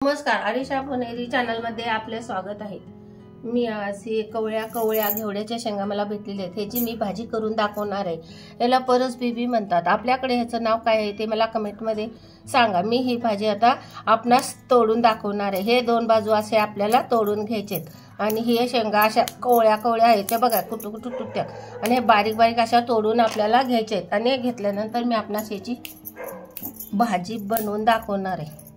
नमस्कार, आरिशा पुणेरी चॅनलमध्ये आपले स्वागत आहे। मी आज ही कवळ्या घेवड्याच्या शेंगा मला भेटलेल्या आहेत। ह्याची मी भाजी करून दाखवणार आहे। याला परस बीबी म्हणतात। आपल्याकडे ह्याचं नाव काय आहे ते मला कमेंटमध्ये सांगा। मी ही भाजी आता आपणास तोडून दाखवणार आहे। हे दोन बाजू असे आपल्याला तोडून घ्यायचे आणि हे शेंगा अशा कवळ्या आहेत त्या बघा, कुटू तुटत्या आणि हे बारीक अशा तोडून आपल्याला घ्यायचे आणि घेतल्यानंतर मी आपणास याची भाजी बनवून दाखवणार आहे।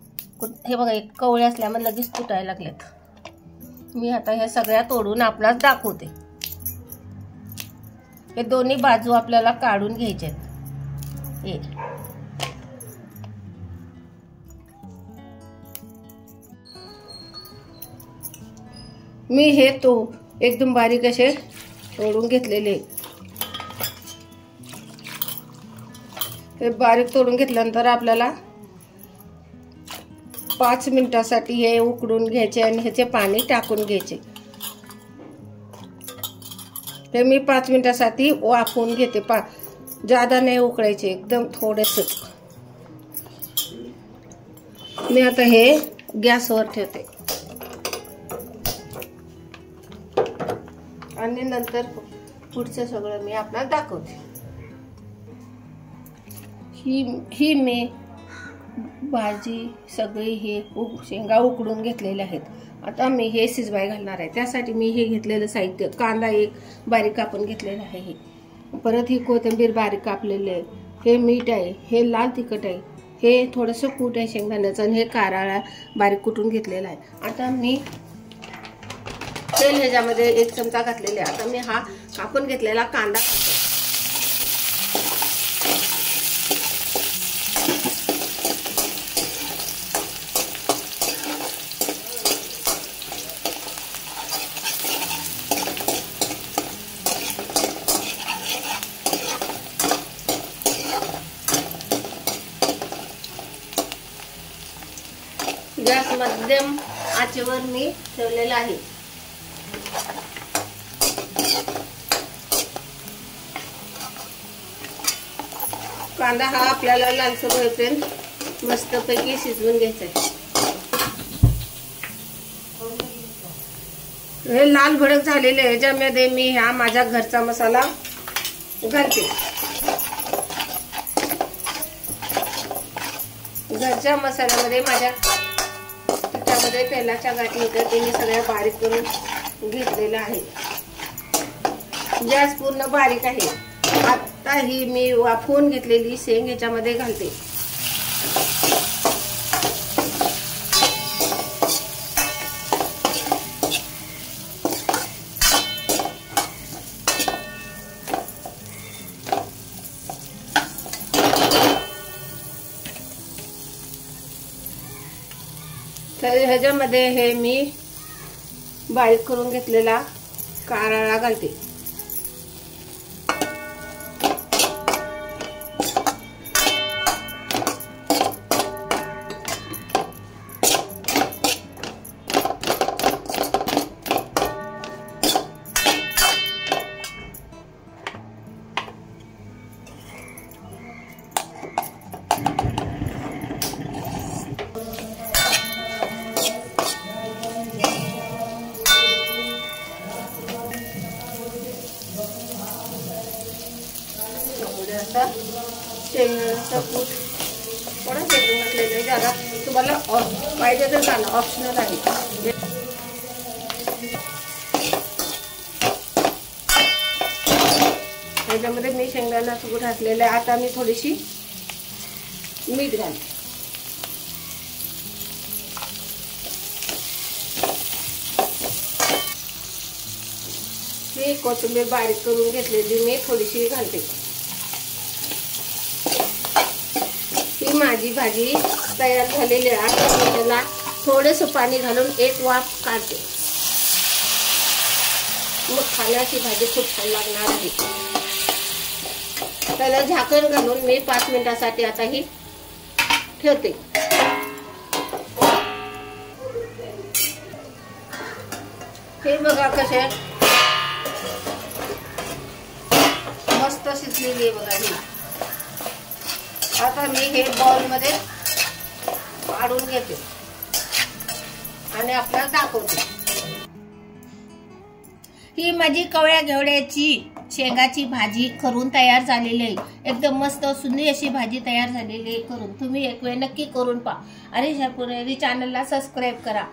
हे बघा, एक कवळे असल्यामुळे लगेच तुटायला लागलेत। मी आता हे सगळ्या तोडून आपल्याला दाखवते। हे दोन्ही बाजू आपल्याला काढून घ्यायचे आहेत। मी हे एकदम बारीक असे तोडून घेतलेले। हे बारीक तोडून घेतल्यानंतर आपल्याला 5 मिनिटांसाठी हे उकडून घ्यायचे आणि ह्याचे पाणी टाकून घ्यायचे। हे मी 5 मिनिटांसाठी वाफवून घेते। जादा नाही उकळायचे, एकदम थोडेसे। मी आता हे गॅसवर ठेवते आणि नंतर पुढचं सगळं मी आपल्याला दाखवते। ही मी भाजी सगळी हे शेंगा उकडून घेतलेले आहेत। आता मी हे शिजवाय घालणार आहे। त्यासाठी मी हे घेतलेलं साहित्य, कांदा एक बारीक कापून घेतलेला आहे, हे परत ही कोथिंबीर बारीक कापलेली आहे, हे मीठ आहे, हे लाल तिखट आहे, हे थोडंसं कूट आहे शेंगदाण्याचं आणि हे कारळा बारीक कुटून घेतलेला आहे। आता मी तेल ह्याच्यामध्ये 1 चमचा घातलेले आहे। आता मी हा कापून घेतलेला कांदा घालते। गॅस मध्यम आचेवर मी ठेवलेला आहे। कांदा हा आपल्याला लालसर होईपर्यंत मस्तपैकी शिजवून घ्यायचा आहे। हे लाल भडक झालेले आहे, ज्यामध्ये मी हा माझा घरचा मसाला घालते। घरच्या मसाल्यामध्ये माझ्या त्यामध्ये तेलाच्या गाठी होत्या, ते मी सगळ्या बारीक करून घेतलेलं आहे। गॅस पूर्ण बारीक आहे। आता ही मी वाफवून घेतलेली शेंग ह्याच्यामध्ये घालते। तर ह्याच्यामध्ये हे मी बारीक करून घेतलेला कारळा घालते। शेंगदाण्याचा कूट थोडा शेंगून घातलेलं आहे। ज्यादा तुम्हाला पाहिजे तर घाला, ऑप्शनल आहे। ह्याच्यामध्ये मी शेंगदाण्याचा कूट घातलेला आहे। आता मी थोडीशी मीठ घालते। ही कोथिंबीर बारीक करून घेतलेली मी थोडीशी घालते। ही माझी भाजी तयार झालेली आहे। आता मी त्याला थोडंसं पाणी घालून एक वाफ काढते, मग खाण्याची भाजी खूप छान लागणार आहे। त्याला झाकण घालून मी 5 मिनिटांसाठी आता ही ठेवते। हे बघा कसे मस्त शिजलेली आहे बघा ही। आता मी हे बाउल मध्ये काढून घेते। आणि आपल्याला दाखवते। ही माझी कवळ्या घेवड्याची शेंगाची भाजी करून तयार झालेली आहे। एकदम मस्त सुंदर अशी भाजी तयार झालेली आहे करून। तुम्ही एक वेळ नक्की करून पहा आणि पुणेरी चॅनलला सबस्क्राईब करा,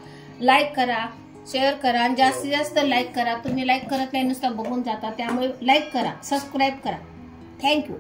लाईक करा, शेअर करा आणि जास्तीत जास्त लाईक करा। तुम्ही लाईक करत नाही, नुसतं बघून जाता, त्यामुळे लाईक करा, सबस्क्राईब करा। थँक्यू।